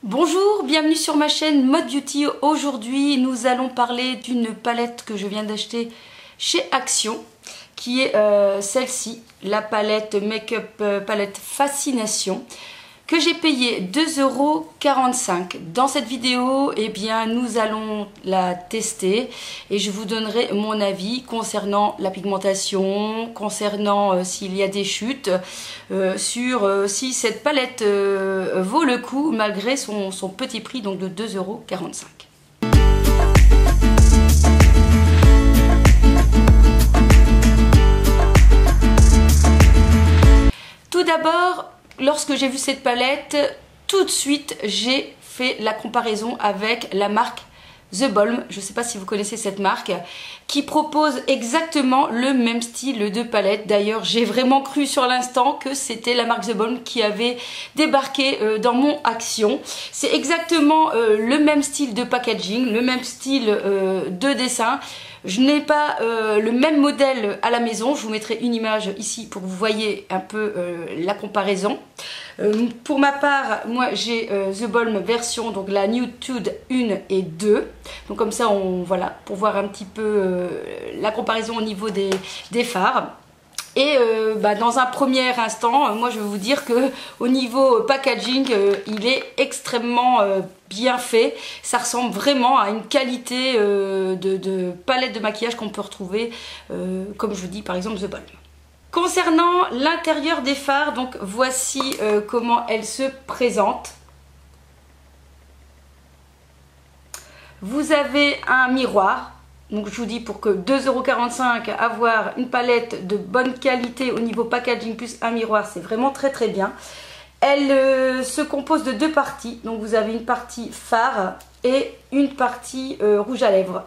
Bonjour, bienvenue sur ma chaîne Mode Beauty. Aujourd'hui nous allons parler d'une palette que je viens d'acheter chez Action, qui est celle-ci, la palette Make-up palette Fascination, que j'ai payé 2,45 €. Dans cette vidéo, eh bien, nous allons la tester et je vous donnerai mon avis concernant la pigmentation, concernant s'il y a des chutes, sur si cette palette vaut le coup malgré son petit prix, donc de 2,45 €. Tout d'abord, lorsque j'ai vu cette palette, tout de suite j'ai fait la comparaison avec la marque The Balm. Je ne sais pas si vous connaissez cette marque, qui propose exactement le même style de palette. D'ailleurs, j'ai vraiment cru sur l'instant que c'était la marque The Balm qui avait débarqué dans mon Action. C'est exactement le même style de packaging, le même style de dessin. Je n'ai pas le même modèle à la maison. Je vous mettrai une image ici pour que vous voyez un peu la comparaison. Pour ma part, moi j'ai The Balm version, donc la Nude 1 et 2. Donc comme ça, voilà, pour voir un petit peu la comparaison au niveau des fards. Et dans un premier instant, moi je vais vous dire que au niveau packaging, il est extrêmement bien fait. Ça ressemble vraiment à une qualité de palette de maquillage qu'on peut retrouver, comme je vous dis par exemple The Balm. Concernant l'intérieur des fards, donc voici comment elle se présente. Vous avez un miroir. Donc je vous dis, pour que 2,45 € avoir une palette de bonne qualité au niveau packaging plus un miroir, c'est vraiment très très bien. Elle se compose de deux parties. Donc vous avez une partie fard et une partie rouge à lèvres.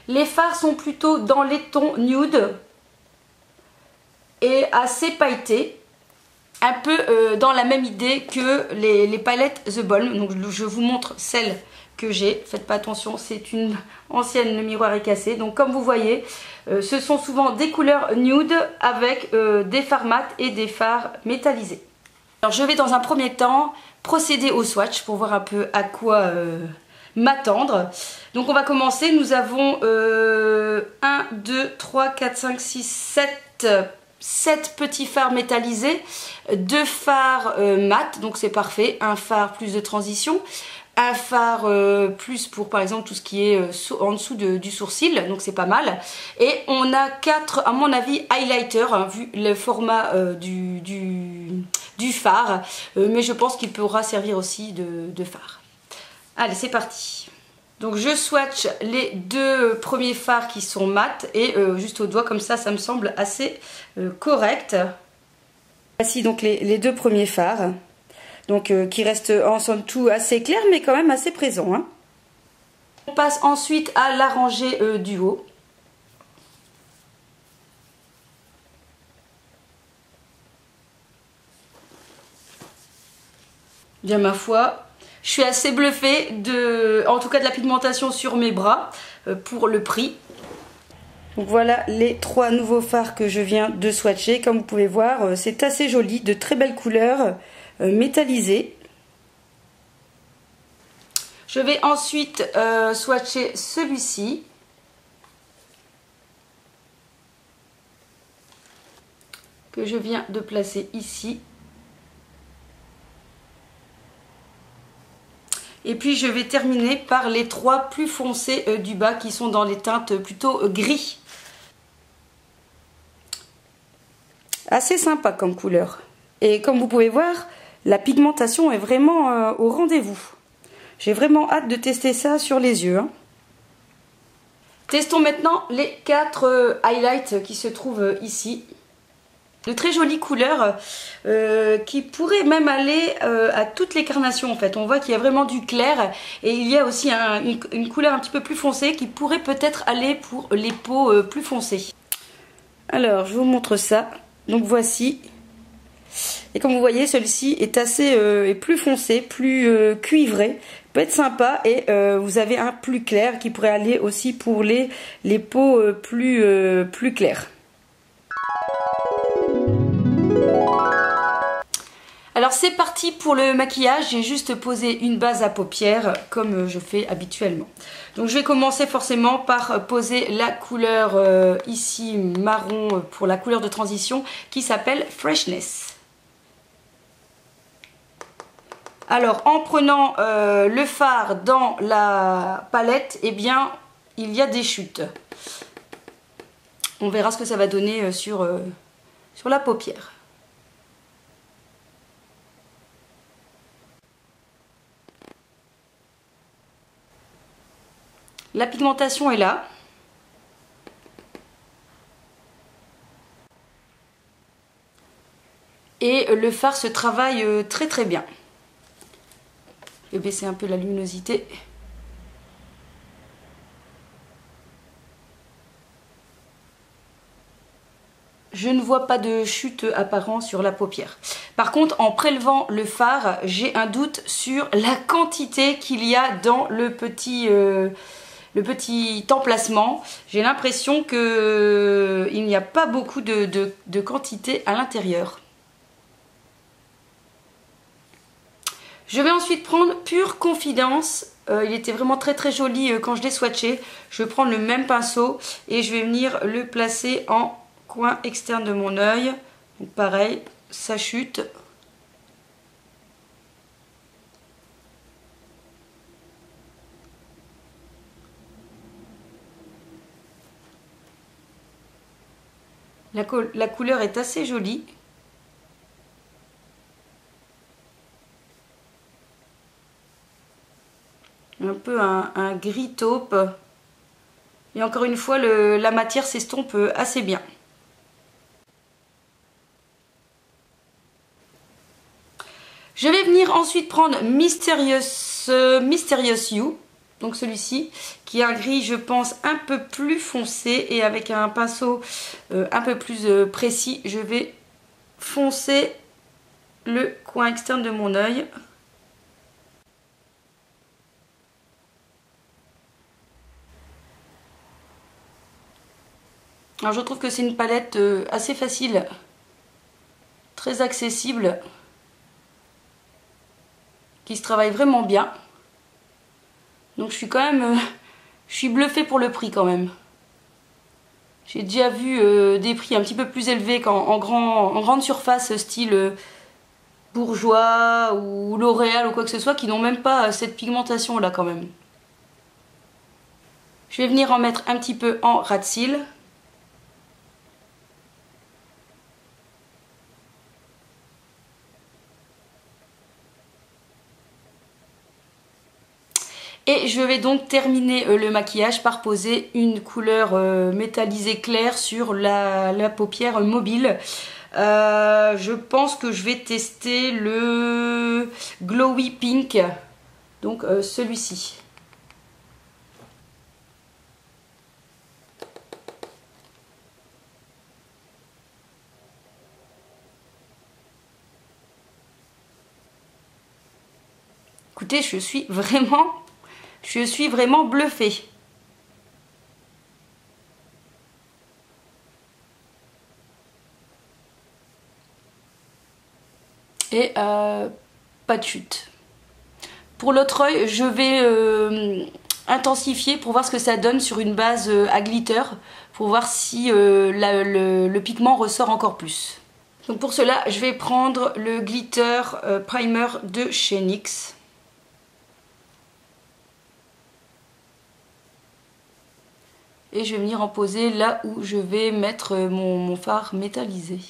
Les fards sont plutôt dans les tons nude et assez pailletés. Un peu dans la même idée que les palettes The Balm. Donc je vous montre celle que j'ai. Faites pas attention, c'est une ancienne, le miroir est cassé. Donc comme vous voyez, ce sont souvent des couleurs nude avec des fards mat et des fards métallisés. Alors je vais dans un premier temps procéder au swatch pour voir un peu à quoi m'attendre. Donc on va commencer. Nous avons 1, 2, 3, 4, 5, 6, 7 petits fards métallisés, 2 fards mat, donc c'est parfait, un fard plus de transition, un fard plus pour par exemple tout ce qui est en dessous du sourcil, donc c'est pas mal. Et on a 4, à mon avis, highlighters, hein, vu le format du fard, mais je pense qu'il pourra servir aussi de fard. Allez, c'est parti. Donc je swatch les deux premiers fards qui sont mat et juste au doigt, comme ça me semble assez correct. Voici donc les deux premiers fards, donc qui restent en somme tout assez clairs mais quand même assez présents, hein. On passe ensuite à la rangée du haut. Bien, ma foi, je suis assez bluffée en tout cas de la pigmentation sur mes bras pour le prix. Donc voilà les 3 nouveaux fards que je viens de swatcher. Comme vous pouvez voir, c'est assez joli, de très belles couleurs métallisées. Je vais ensuite swatcher celui-ci. Que je viens de placer ici. Et puis je vais terminer par les 3 plus foncés du bas qui sont dans les teintes plutôt gris. Assez sympa comme couleur. Et comme vous pouvez voir, la pigmentation est vraiment au rendez-vous. J'ai vraiment hâte de tester ça sur les yeux, hein. Testons maintenant les 4 highlights qui se trouvent ici. De très jolies couleurs qui pourraient même aller à toutes les carnations en fait. On voit qu'il y a vraiment du clair et il y a aussi une couleur un petit peu plus foncée qui pourrait peut-être aller pour les peaux plus foncées. Alors je vous montre ça. Donc voici. Et comme vous voyez, celui-ci est assez est plus foncé, plus cuivré. Peut être sympa et vous avez un plus clair qui pourrait aller aussi pour les peaux plus claires. Alors c'est parti pour le maquillage, j'ai juste posé une base à paupières comme je fais habituellement. Donc je vais commencer forcément par poser la couleur ici marron pour la couleur de transition qui s'appelle Freshness. Alors en prenant le fard dans la palette, eh bien il y a des chutes. On verra ce que ça va donner sur la paupière. La pigmentation est là. Et le fard se travaille très très bien. Je vais baisser un peu la luminosité. Je ne vois pas de chute apparente sur la paupière. Par contre, en prélevant le fard, j'ai un doute sur la quantité qu'il y a dans le petit emplacement. J'ai l'impression qu'il n'y a pas beaucoup de quantité à l'intérieur. Je vais ensuite prendre Pure Confidence. Il était vraiment très très joli quand je l'ai swatché. Je vais prendre le même pinceau et je vais venir le placer en coin externe de mon œil. Donc pareil, ça chute. La couleur est assez jolie. Un peu un gris taupe. Et encore une fois, la matière s'estompe assez bien. Je vais venir ensuite prendre Mysterious You. Donc celui-ci, qui est un gris, je pense, un peu plus foncé. Et avec un pinceau un peu plus précis, je vais foncer le coin externe de mon œil. Alors je trouve que c'est une palette assez facile, très accessible, qui se travaille vraiment bien. Donc je suis quand même, je suis bluffée pour le prix quand même. J'ai déjà vu des prix un petit peu plus élevés en grande surface, style Bourjois ou L'Oréal ou quoi que ce soit, qui n'ont même pas cette pigmentation là quand même. Je vais venir en mettre un petit peu en ras de cils. Et je vais donc terminer le maquillage par poser une couleur métallisée claire sur la paupière mobile. Je pense que je vais tester le Glowy Pink, donc celui-ci. Écoutez, je suis vraiment bluffée. Et pas de chute. Pour l'autre œil, je vais intensifier pour voir ce que ça donne sur une base à glitter, pour voir si le pigment ressort encore plus. Donc pour cela, je vais prendre le glitter primer de chez NYX. Et je vais venir en poser là où je vais mettre mon fard métallisé.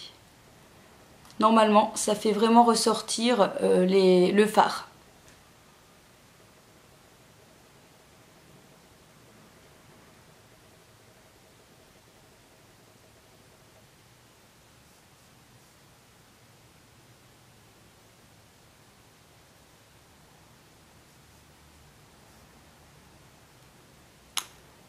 Normalement, ça fait vraiment ressortir le fard.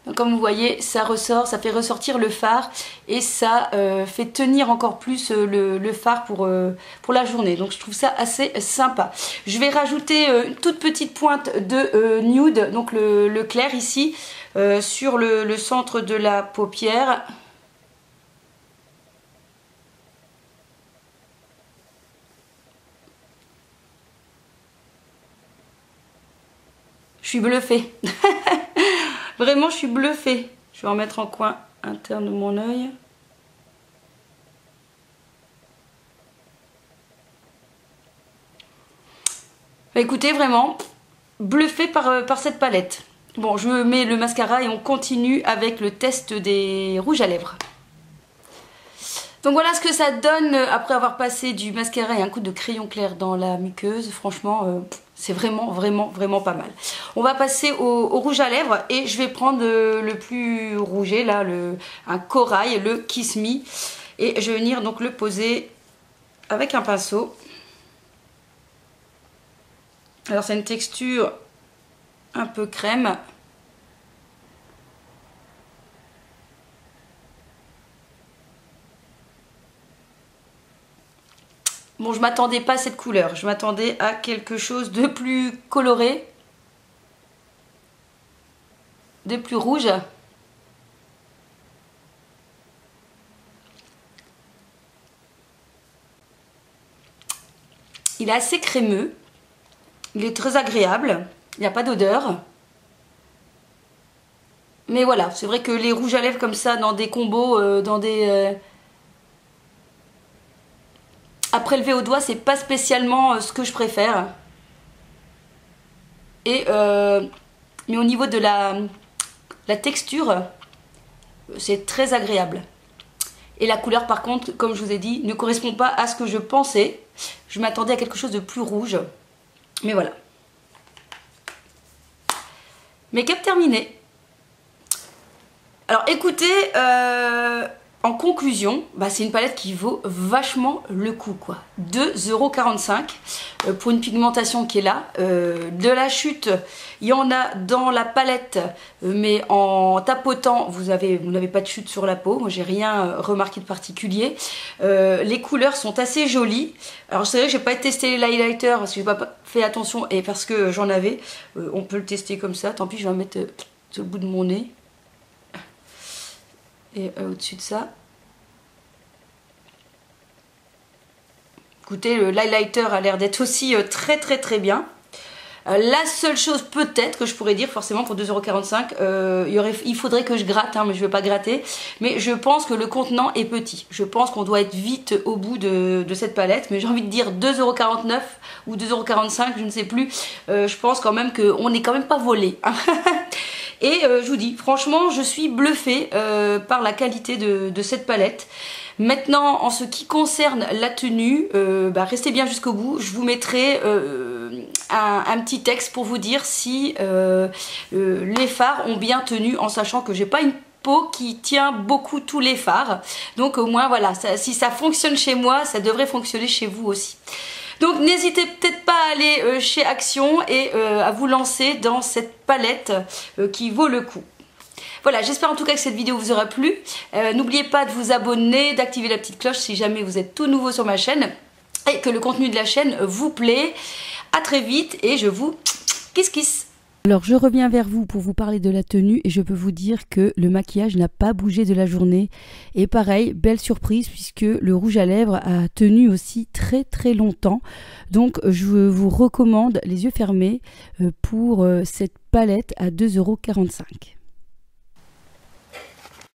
Donc, comme vous voyez, ça ressort, ça fait ressortir le fard et ça fait tenir encore plus le fard pour la journée. Donc je trouve ça assez sympa. Je vais rajouter une toute petite pointe de nude, donc le clair ici, sur le centre de la paupière. suis bluffée. Vraiment, je suis bluffée. Je vais en mettre en coin interne de mon œil. Bah, écoutez, vraiment, bluffée par cette palette. Bon, je mets le mascara et on continue avec le test des rouges à lèvres. Donc voilà ce que ça donne après avoir passé du mascara et un coup de crayon clair dans la muqueuse. Franchement, c'est vraiment pas mal. On va passer au rouge à lèvres et je vais prendre le plus rouge là, un corail, le Kiss Me. Et je vais venir donc le poser avec un pinceau. Alors c'est une texture un peu crème. Bon, je m'attendais pas à cette couleur, je m'attendais à quelque chose de plus coloré, de plus rouge. Il est assez crémeux, il est très agréable, il n'y a pas d'odeur. Mais voilà, c'est vrai que les rouges à lèvres comme ça, dans des combos, dans des... à prélever au doigt, c'est pas spécialement ce que je préfère. Et mais au niveau de la texture, c'est très agréable. Et la couleur par contre, comme je vous ai dit, ne correspond pas à ce que je pensais. Je m'attendais à quelque chose de plus rouge. Mais voilà. Make-up terminé. Alors écoutez, en conclusion, bah, c'est une palette qui vaut vachement le coup, quoi. 2,45 € pour une pigmentation qui est là. De la chute, il y en a dans la palette, mais en tapotant, vous n'avez pas de chute sur la peau. Moi, j'ai rien remarqué de particulier. Les couleurs sont assez jolies. Alors, c'est vrai que j'ai pas testé les highlighters parce que j'ai pas fait attention et parce que j'en avais. On peut le tester comme ça. Tant pis, je vais en mettre sur le bout de mon nez. Et au-dessus de ça, écoutez, le highlighter a l'air d'être aussi très bien. La seule chose peut-être que je pourrais dire, forcément pour 2,45 €, il faudrait que je gratte, hein, mais je ne vais pas gratter. Mais je pense que le contenant est petit. Je pense qu'on doit être vite au bout de cette palette. Mais j'ai envie de dire 2,49 € ou 2,45 €, je ne sais plus. Je pense quand même qu'on n'est quand même pas volé. Hein. Et je vous dis, franchement, je suis bluffée par la qualité de cette palette. Maintenant, en ce qui concerne la tenue, bah, restez bien jusqu'au bout. Je vous mettrai un petit texte pour vous dire si les fards ont bien tenu, en sachant que j'ai pas une peau qui tient beaucoup tous les fards. Donc au moins, voilà, si ça fonctionne chez moi, ça devrait fonctionner chez vous aussi. Donc n'hésitez peut-être pas à aller chez Action et à vous lancer dans cette palette qui vaut le coup. Voilà, j'espère en tout cas que cette vidéo vous aura plu. N'oubliez pas de vous abonner, d'activer la petite cloche si jamais vous êtes tout nouveau sur ma chaîne et que le contenu de la chaîne vous plaît. À très vite et je vous kiss. Alors je reviens vers vous pour vous parler de la tenue et je peux vous dire que le maquillage n'a pas bougé de la journée. Et pareil, belle surprise puisque le rouge à lèvres a tenu aussi très longtemps. Donc je vous recommande les yeux fermés pour cette palette à 2,45 €.